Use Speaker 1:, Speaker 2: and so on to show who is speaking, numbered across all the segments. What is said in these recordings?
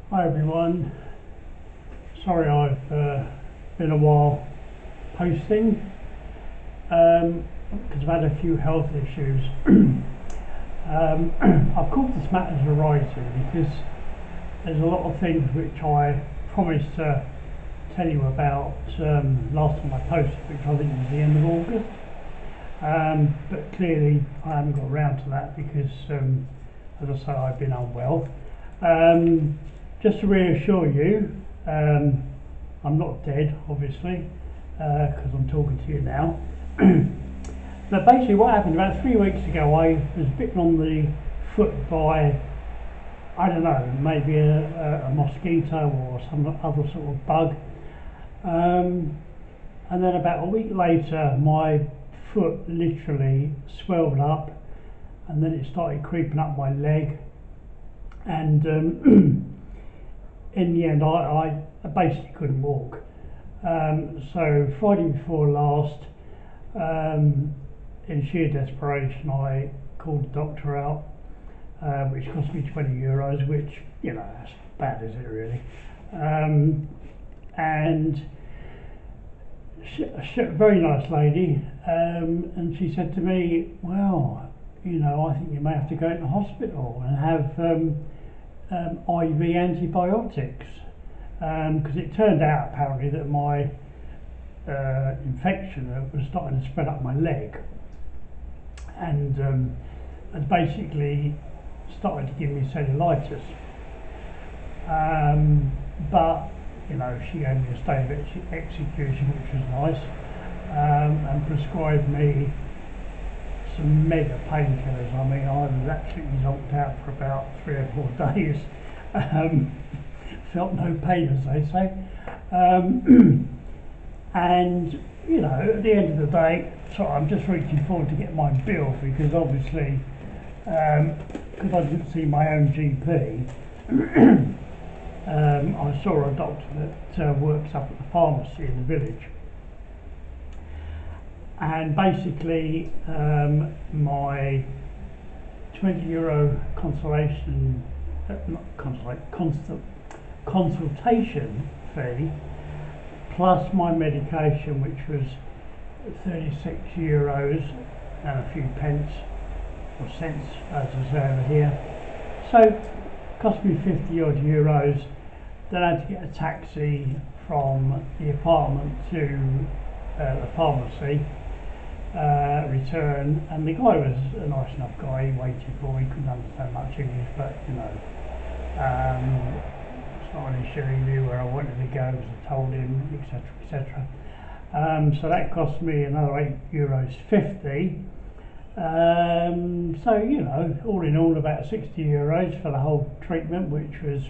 Speaker 1: Hi everyone, sorry I've been a while posting because I've had a few health issues. I've called this Matters Arising because there's a lot of things which I promised to tell you about last time I posted, which I think was the end of August. But clearly I haven't got around to that because, as I say, I've been unwell. Just to reassure you, I'm not dead, obviously, because I'm talking to you now. But basically what happened, about 3 weeks ago, I was bitten on the foot by, I don't know, maybe a mosquito or some other sort of bug. And then about a week later, my foot literally swelled up, and then it started creeping up my leg. And in the end, I basically couldn't walk. So Friday before last, in sheer desperation, I called the doctor out, which cost me €20, which, you know, that's bad, is it really? And a very nice lady, and she said to me, well, you know, I think you may have to go into hospital and have IV antibiotics, because it turned out apparently that my infection was starting to spread up my leg, and had basically started to give me cellulitis. But you know, she gave me a stay of execution, which was nice, and prescribed me some mega painkillers. I mean, I was absolutely knocked out for about 3 or 4 days. Felt no pain, as they say. And you know, at the end of the day, so I'm just reaching forward to get my bill, because obviously, because I didn't see my own GP, I saw a doctor that works up at the pharmacy in the village. And basically, my €20 consultation fee, plus my medication, which was €36 and a few pence, or cents, as I say over here. So, cost me €50 odd. Then I had to get a taxi from the apartment to the pharmacy, return, and the guy was a nice enough guy. He waited for me. He couldn't understand much English, but you know, it's not an issue. He knew where I wanted to go, as I told him, etc., etc. So that cost me another €8.50. So you know, all in all, about €60 for the whole treatment, which was,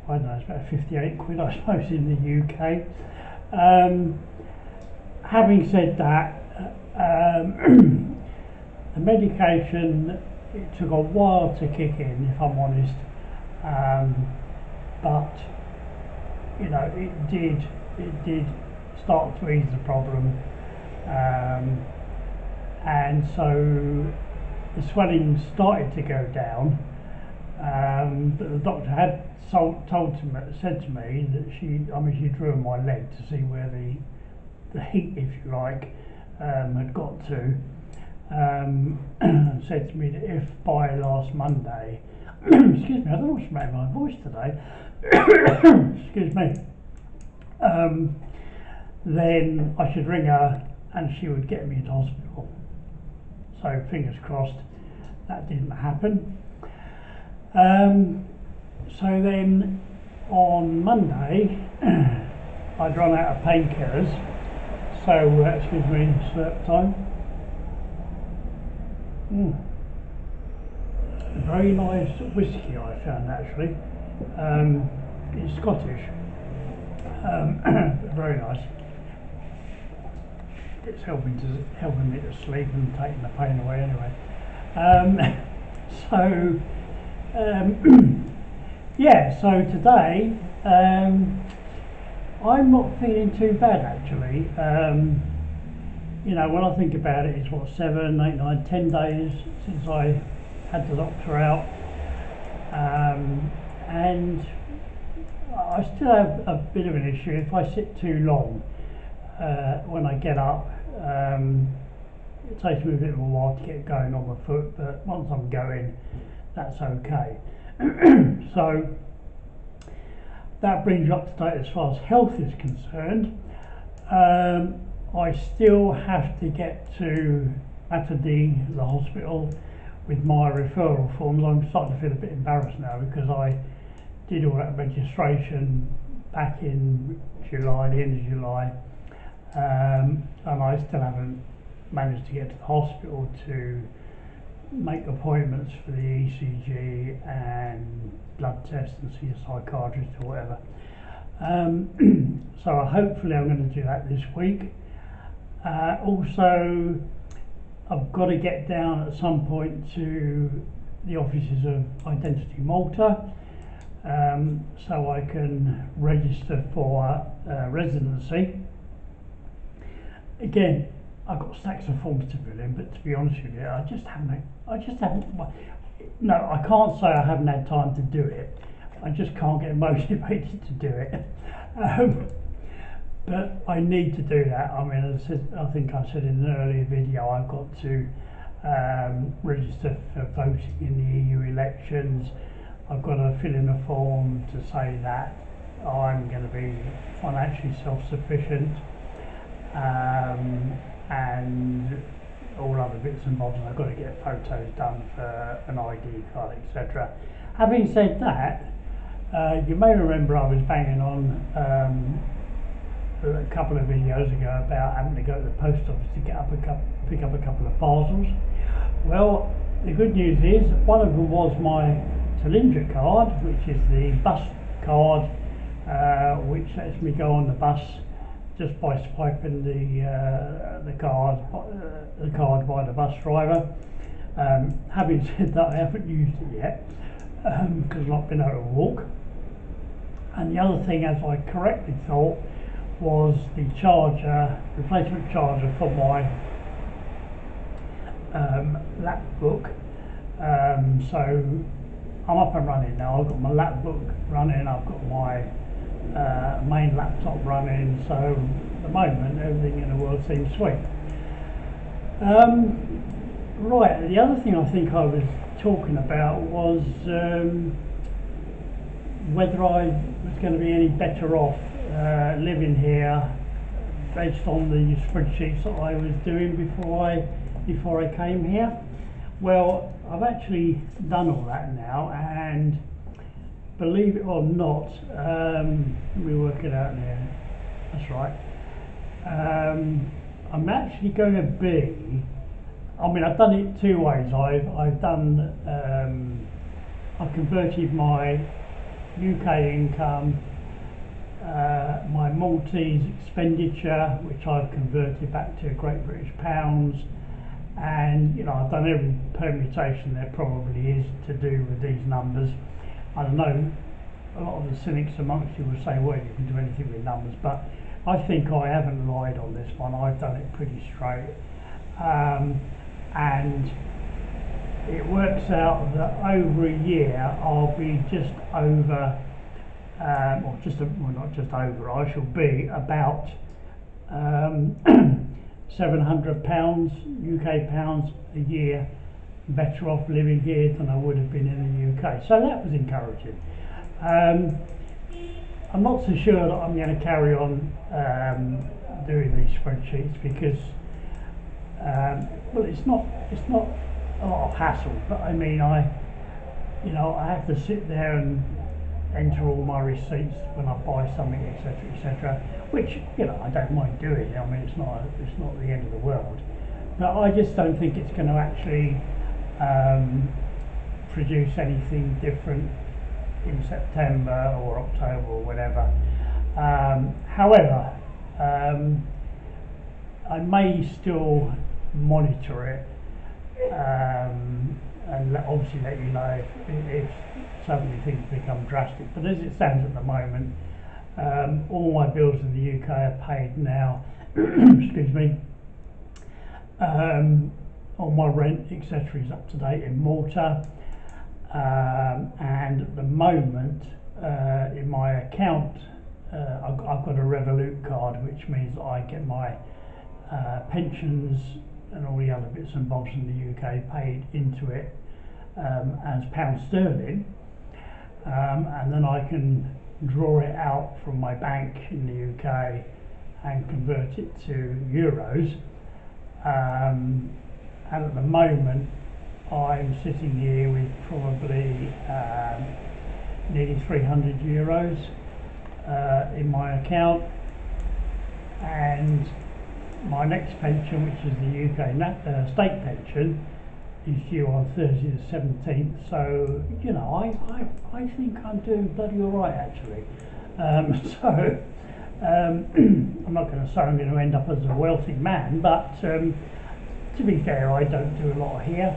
Speaker 1: I don't know, it's about 58 quid, I suppose, in the UK. Having said that, the medication, it took a while to kick in, if I'm honest, but you know, it did start to ease the problem, and so the swelling started to go down, but the doctor had said to me that she drew on my leg to see where the heat, if you like, had got to, and said to me that if by last Monday, excuse me, I don't know what's wrong with my voice today, excuse me, then I should ring her and she would get me into hospital. So fingers crossed that didn't happen. So then on Monday, I'd run out of painkillers, so excuse me, slurp time. A very nice whiskey I found, actually. It's Scottish, but very nice. It's helping me to sleep and taking the pain away anyway. So yeah, so today I'm not feeling too bad, actually. You know, when I think about it, it's what, 7, 8, 9, 10 days since I had the doctor out, and I still have a bit of an issue if I sit too long when I get up. It takes me a bit of a while to get going on my foot, but once I'm going, that's okay. So that brings you up to date as far as health is concerned. I still have to get to Atadi, the hospital, with my referral forms. I'm starting to feel a bit embarrassed now because I did all that registration back in July, the end of July, and I still haven't managed to get to the hospital to make appointments for the ECG and blood tests and see a psychiatrist or whatever. So hopefully I'm going to do that this week. Also, I've got to get down at some point to the offices of Identity Malta, so I can register for residency. Again, I've got stacks of forms to fill in, but to be honest with you, I just haven't. No, I can't say I haven't had time to do it. I just can't get motivated to do it. But I need to do that. I mean, as I think I said in an earlier video, I've got to register for voting in the EU elections. I've got to fill in a form to say that I'm going to be financially self-sufficient, and all other bits and bobs. I've got to get photos done for an ID card, etc. Having said that, you may remember I was banging on a couple of videos ago about having to go to the post office to pick up a couple of parcels. Well, the good news is one of them was my Talindra card, which is the bus card, which lets me go on the bus just by swiping the card by the bus driver. Having said that, I haven't used it yet because I've not been able to walk. And the other thing, as I correctly thought, was the replacement charger for my lap book. So I'm up and running now. I've got my lap book running, I've got my main laptop running, so at the moment everything in the world seems sweet. Right, the other thing I think I was talking about was whether I was going to be any better off living here based on the spreadsheets that I was doing before I came here. Well, I've actually done all that now, and believe it or not, we work it out now. That's right. I'm actually going to be. I mean, I've done it two ways. I've converted my UK income, my Maltese expenditure, which I've converted back to Great British pounds, and I've done every permutation there probably is to do with these numbers. I don't know, a lot of the cynics amongst you will say, well, you can do anything with numbers, but I think I haven't lied on this one. I've done it pretty straight, and it works out that over a year I'll be just over, not just over, I shall be about £700 UK pounds a year better off living here than I would have been in the UK. So that was encouraging. I'm not so sure that I'm going to carry on doing these spreadsheets because well, it's not a lot of hassle, but I mean I have to sit there and enter all my receipts when I buy something, etc., which I don't mind doing. I mean, it's not the end of the world, but I just don't think it's going to actually produce anything different in September or October or whatever. However, I may still monitor it and obviously let you know if suddenly things become drastic. But as it stands at the moment, all my bills in the UK are paid now. Excuse me. All my rent, etc., is up to date in Malta, and at the moment in my account, I've got a Revolut card, which means that I get my pensions and all the other bits and bobs in the UK paid into it as pound sterling, and then I can draw it out from my bank in the UK and convert it to euros. And at the moment I'm sitting here with probably nearly 300 euros in my account, and my next pension, which is the UK state pension, is due on Thursday the 17th, so you know I think I'm doing bloody alright actually. So I'm not going to say I'm going to end up as a wealthy man, but to be fair, I don't do a lot here,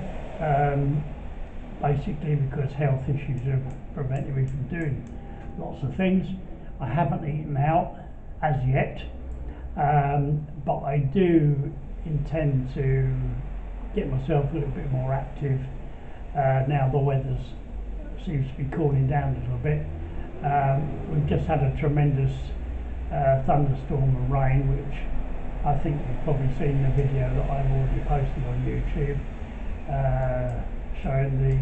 Speaker 1: basically because health issues have prevented me from doing lots of things. I haven't eaten out as yet, but I do intend to get myself a little bit more active now the weather seems to be cooling down a little bit. We've just had a tremendous thunderstorm and rain, which I think you've probably seen the video that I've already posted on YouTube showing the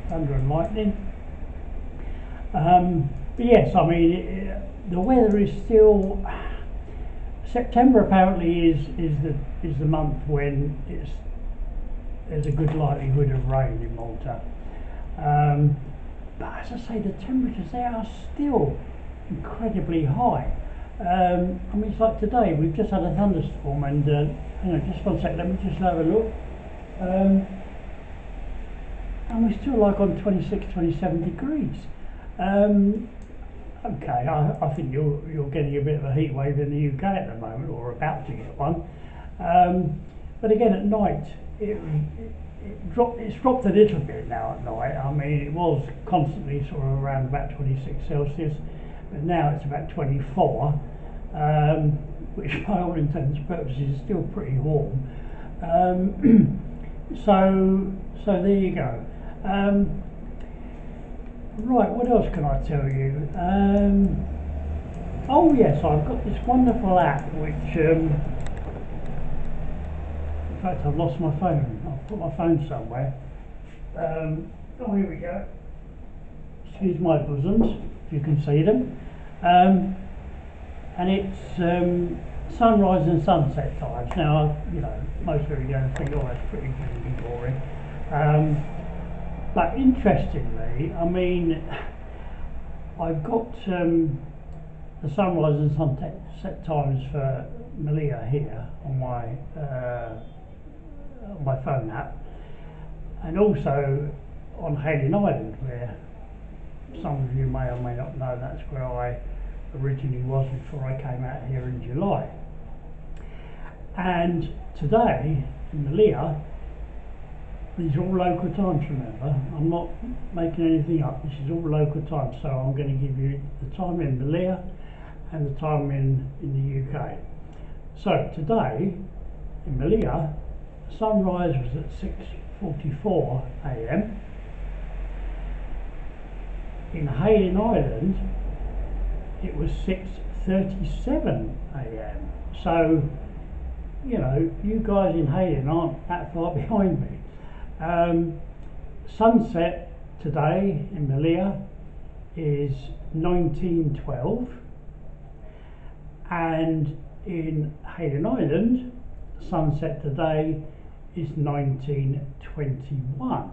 Speaker 1: thunder and lightning. But yes, I mean the weather is still. September apparently is the month when there's a good likelihood of rain in Malta. But as I say, the temperatures there are still incredibly high. I mean, it's like today, we've just had a thunderstorm, and hang on, just one sec, let me just have a look. And we're still like on 26, 27 degrees. Okay, I think you're getting a bit of a heat wave in the UK at the moment, or about to get one. But again, at night, it's dropped a little bit now at night. I mean, it was constantly sort of around about 26 Celsius, but now it's about 24, which by all intents and purposes is still pretty warm. So there you go. Right, what else can I tell you? Oh yes, I've got this wonderful app which, in fact I've lost my phone. I've put my phone somewhere. Oh, here we go. Excuse my bosoms, if you can see them. And it's sunrise and sunset times. Now, you know, most people are going to think, oh, that's pretty boring. But interestingly, I mean, I've got the sunrise and sunset times for Malta here on my phone app, and also on Hayling Island, where some of you may or may not know that's where I originally was before I came out here in July. And today in Malta, these are all local times, remember. I'm not making anything up, this is all local times, so I'm going to give you the time in Malta and the time in the UK. So today in Malta, sunrise was at 6:44 AM. In Hayling Island it was 6:37 AM. So, you know, you guys in Hayling aren't that far behind me. Sunset today in Malta is 19:12, and in Hayling Island sunset today is 19:21.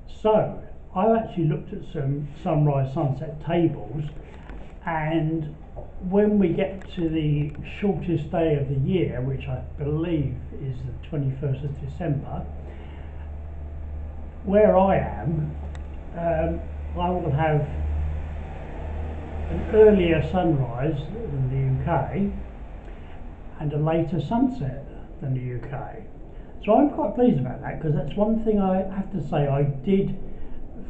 Speaker 1: So I've actually looked at some sunrise sunset tables, and when we get to the shortest day of the year, which I believe is the 21st of December, where I am, I will have an earlier sunrise than the UK and a later sunset than the UK. So I'm quite pleased about that, because that's one thing I have to say I did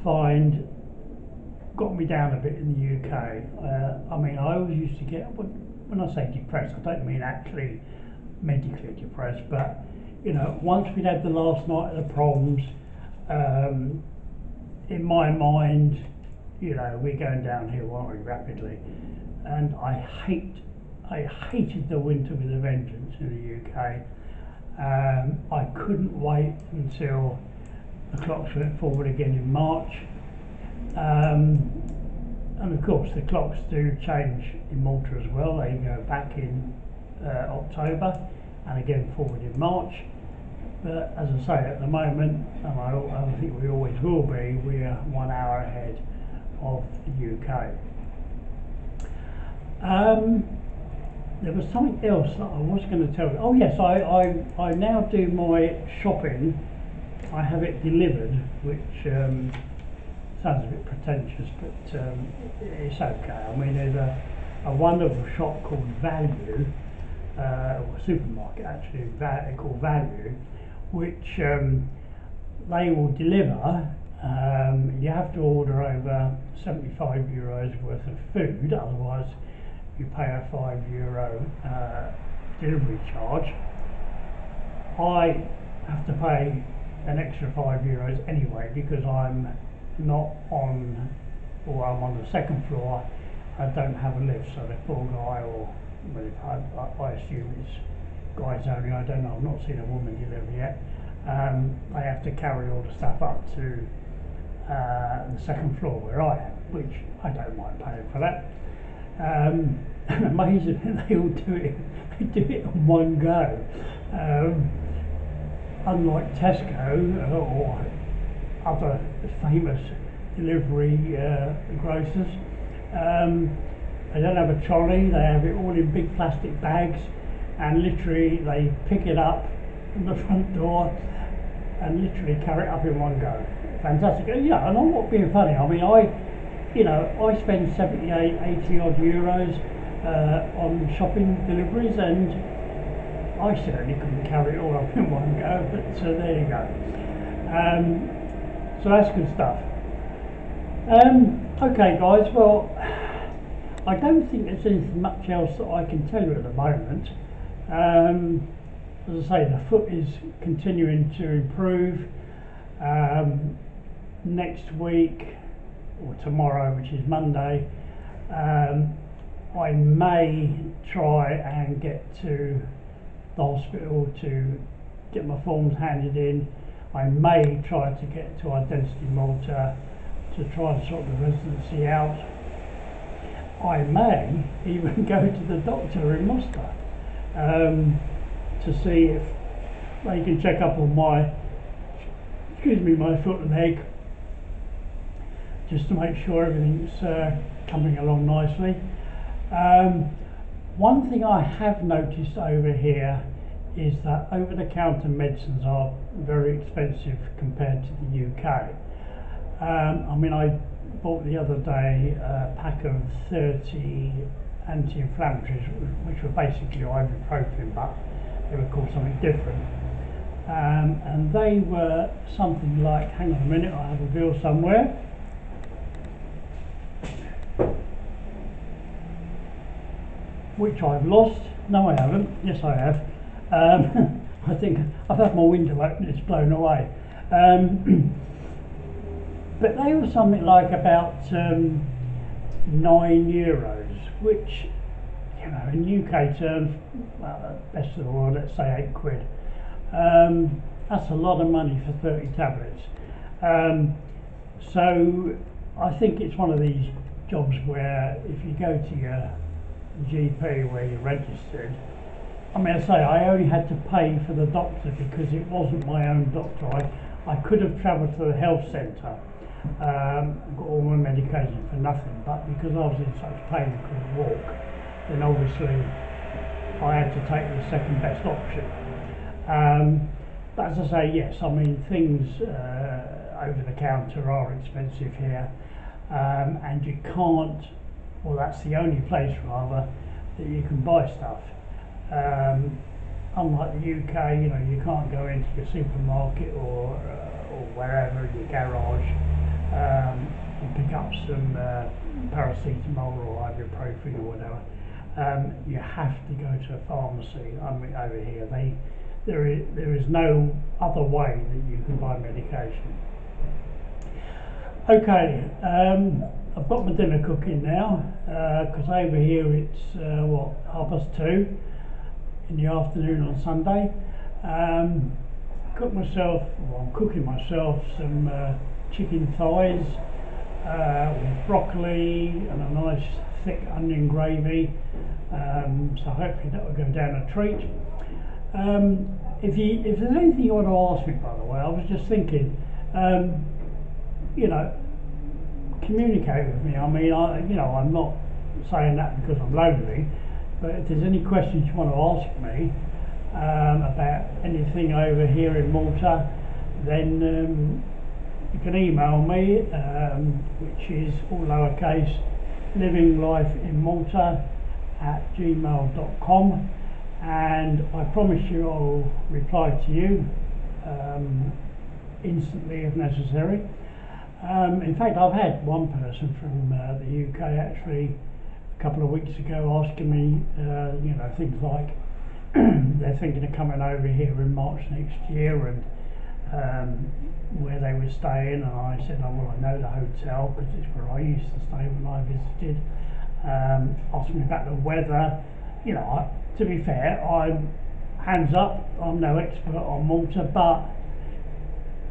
Speaker 1: find got me down a bit in the UK. I mean, I always used to get, when I say depressed, I don't mean actually medically depressed, but you know, once we'd had the last night of the proms, in my mind you know, we're going downhill, aren't we, rapidly? And I hated the winter with a vengeance in the UK. I couldn't wait until the clocks went forward again in March. And of course the clocks do change in Malta as well. They go back in October and again forward in March. But as I say, at the moment, and I think we always will be, we are 1 hour ahead of the UK. There was something else that I was going to tell you. Oh yes, I now do my shopping. I have it delivered, which sounds a bit pretentious, but it's okay. I mean, there's a wonderful shop called Value, or a supermarket actually, called Value, which they will deliver. You have to order over €75 worth of food, otherwise you pay a €5 delivery charge. I have to pay an extra €5 anyway because I'm not on, or I'm on the second floor. I don't have a lift, so the poor guy, or well, I assume it's guys only, I don't know, I've not seen a woman deliver yet. They have to carry all the stuff up to the second floor where I am, which I don't mind paying for that. And amazingly, they all do it. They do it on one go. Unlike Tesco or other famous delivery grocers, they don't have a trolley. They have it all in big plastic bags, and literally they pick it up from the front door and literally carry it up in one go. Fantastic. Yeah, and I'm not being funny. I mean, I spend 78, 80 odd euros on shopping deliveries, and I certainly couldn't carry it all up in one go, but there you go. So that's good stuff. Okay guys, well, I don't think there's anything much else that I can tell you at the moment. As I say, the foot is continuing to improve. Next week, or tomorrow, which is Monday, I may try and get to the hospital to get my forms handed in. I may try to get to Identity Malta to try and sort the residency out. I may even go to the doctor in Moscow to see if they can check up on my foot and leg, just to make sure everything's coming along nicely. One thing I have noticed over here is that over-the-counter medicines are very expensive compared to the UK. I mean, I bought the other day a pack of 30 anti-inflammatories, which were basically ibuprofen, but they were called something different. And they were something like, hang on a minute, I have a bill somewhere. Which I've lost. No, I haven't. Yes, I have. I think I've had my window open, it's blown away. But they were something like about €9, which, you know, in UK terms, well, best of the world, let's say £8. That's a lot of money for 30 tablets. So I think it's one of these jobs where if you go to your GP where you're registered, I mean, I say I only had to pay for the doctor because it wasn't my own doctor. I could have travelled to the health centre, got all my medication for nothing, but because I was in such pain I couldn't walk, then obviously I had to take the second best option. But as I say, yes, I mean, things over the counter are expensive here, and you can't, well, that's the only place rather that you can buy stuff. Unlike the UK, you know, you can't go into your supermarket or wherever, your garage, and pick up some paracetamol or ibuprofen or whatever. You have to go to a pharmacy. I mean, over here, there is no other way that you can buy medication. Okay, I've got my dinner cooking now, because over here it's what, 2:30 in the afternoon on Sunday. I'm cooking myself some chicken thighs with broccoli and a nice thick onion gravy. So hopefully that will go down a treat. If there's anything you want to ask me, by the way, I was just thinking, you know, communicate with me. I mean, I'm not saying that because I'm lonely, but if there's any questions you want to ask me about anything over here in Malta, then you can email me, which is all lowercase, livinglifeinmalta@gmail.com, and I promise you I'll reply to you instantly if necessary. In fact, I've had one person from the UK actually a couple of weeks ago asking me, things like they're thinking of coming over here in March next year, and where they were staying, and I said, oh, well, I know the hotel because it's where I used to stay when I visited. Asked me about the weather. To be fair, I'm hands up, I'm no expert on Malta, but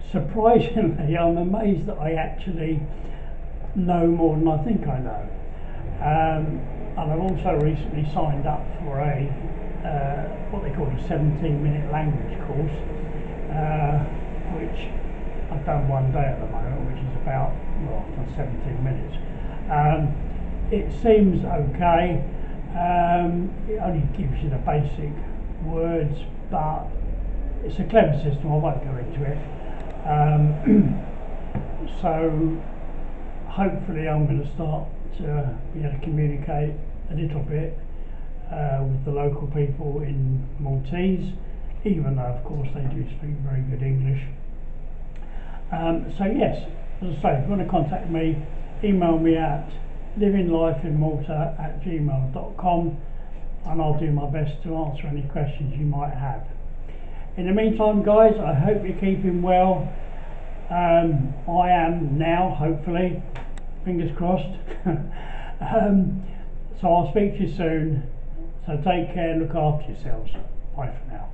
Speaker 1: surprisingly, I'm amazed that I actually know more than I think I know. And I've also recently signed up for a what they call a 17-minute language course, which I've done one day at the moment, which is about 17 minutes. It seems okay. It only gives you the basic words, but it's a clever system. I won't go into it. So hopefully I'm going to start to be able to communicate a little bit with the local people in Maltese, even though of course they do speak very good English. So yes, as I say, if you want to contact me, email me at livinglifeinmalta@gmail.com, and I'll do my best to answer any questions you might have. In the meantime, guys, I hope you're keeping well. I am now, hopefully, fingers crossed. So I'll speak to you soon. So take care, look after yourselves. Bye for now.